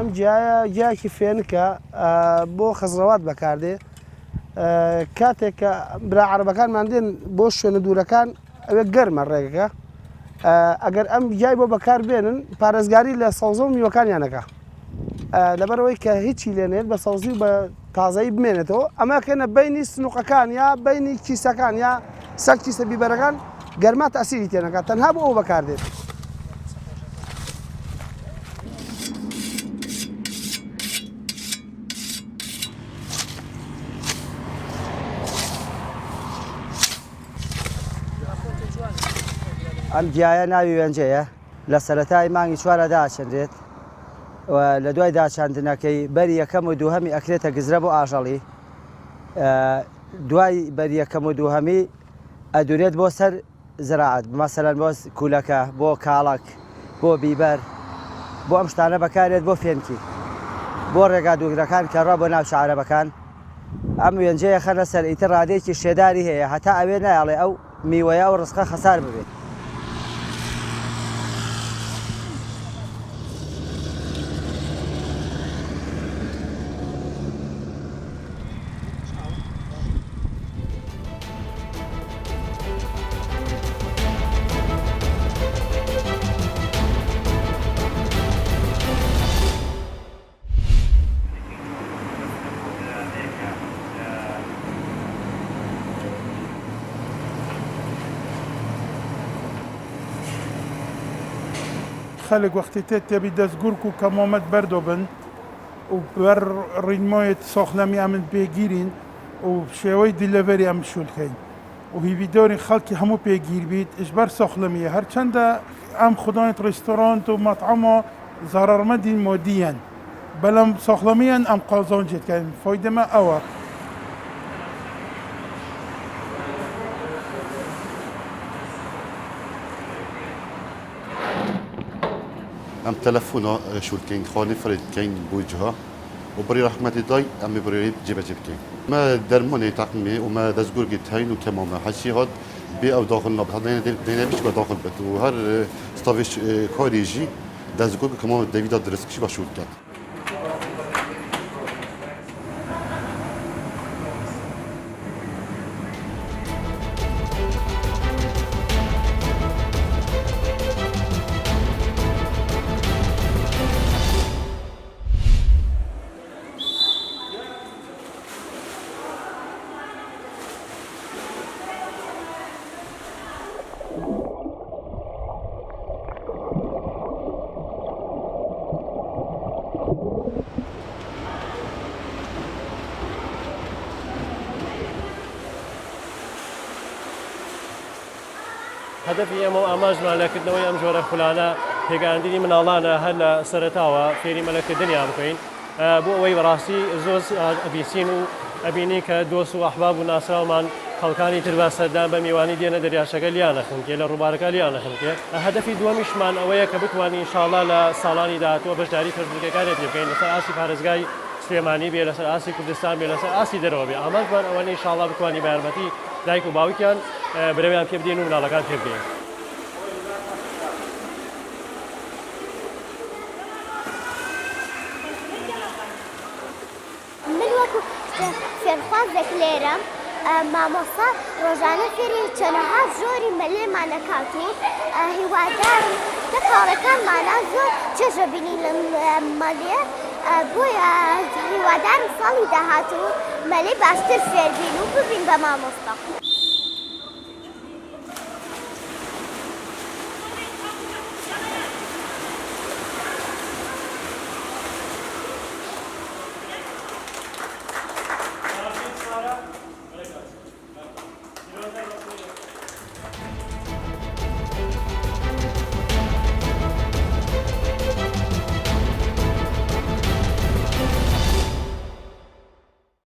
ئەم جیایەکی فێنکە بۆ خەزڕەوات بەکاردێ کاتێک کە برا عەرەبەکانمان دێن بۆ شوێنە دوورەکان ئەوێ گەرمە ڕێگەکە ئەگەر ئەم جای بۆ بەکار بێنن پارێزگاری لە سەوزە و میوەکانیانەکە لەبەرەوەی کە هیچی لێنێت بە سەوزی و بە تازایی بمێنێتەوە ئەمەکەنە بینی سنووقەکان یا بینی کیسەکان یا سەگ کیسە بیبەرەکان گەرما تەسیری تێنەکات تەنها بۆ ئەو بەکاردێت. ئەم گیایە ناوی وێنجەیە لە سەرەتای مانگی چوارە داچەندرێت لە دوای داچاندنەکەی بەری یەکەم و دووهەمی ئەکرێتە گزرە بۆ ئاژەڵی دوای بەری یەکەم و دووهەمی ئەدورێت بۆ سەر زراعەت مەسەلەن بۆ کولەکە بۆ کاڵک بۆ بیبەر بۆ ئەم شتانە بەکارێت بۆ فێنکی بۆ ڕێگا دوورەکان کە ڕە بۆ ناو شعرەبەکان ئەم وێنجەیە خەنە سەر ئیتر ڕادێکی شێداری هەیە هەتا ئەوێ نایڵێ ئەو میوەیە و ڕزقە خەسار ببێت. خەڵک وەختی تێت تێبی دەستگورک و کەمۆمەت بەردۆ بن و بەر ڕینمۆیت سۆخلەمی ئەمن بێگیرین و شێوەی دیلەڤەری ئەم شولکەین و هیڤیدۆری خەڵکی هەموو پێگیر بیت ئیشبەر سۆخلەمیە هەرچەندە ئەم خودۆنیت ڕێستۆرۆنت و مەطعەمۆ زەرەرمەدین مۆدیەن بەڵام سۆخلەمیان ئەم قازۆنجێتکەین فۆیدەمە ئەوە. ام تلفونا شولكين خاني فريد كين بوجهها وبري رحمة داي ام بري جيب كين ما درموني تقمي وما دزغور جتاين وكمان ما حشي هاد بي او داخل نبض هذا دينا بيش بداخل بت وهر ستافيش خارجي دزغور كمان ديفيد درسكش بشولكات هدفی ئەمە ئاماژمان لەکردنەوەی ئەم جۆرە خولانە پێگەاندنی مناڵانە هەر لە سەرەتاوە فێری مەلەکردنیان بکەین بۆ ئەوەی بەڕاستی زۆر ئەبیسین و ئەبینی کە دۆست و ئەحباب و ناسراومان خەڵکانی تر بە سەردان بە میوانی دێنە دەریاشەکە لیان نەخنکێ لە ڕووبارەکە لیان نەخنکێ هەدەفی دووەمیشمان ئەوەیە کە بتوانین ئینشاڵڵا لە ساڵانی داهاتووە بەشداری کردنەکانێک بکەین لەسەر ئاسی پارێزگای سلێمانی بێ لەسەر ئاسی کوردستان بێ لەسەر ئاسی دەرەوە بێ ئامانجمان ئەوەنە ئینشاڵڵا بتوانین بە یارمەتی دایک و باوکیان برەویان پێ بدەین و مناڵەکان پێ بدەین. فێرخوازێک لێرە مامۆستا ڕۆژانە فێری چەنەها زۆری مەلێمانەکاتی هیوادارم کە کاڵەکانمانە زۆر چێژە بینی لە مەلێ بۆیە هیوادارم ساڵی داهاتوو مەلەی باشتر فێر بین و ببین بە مامۆستا.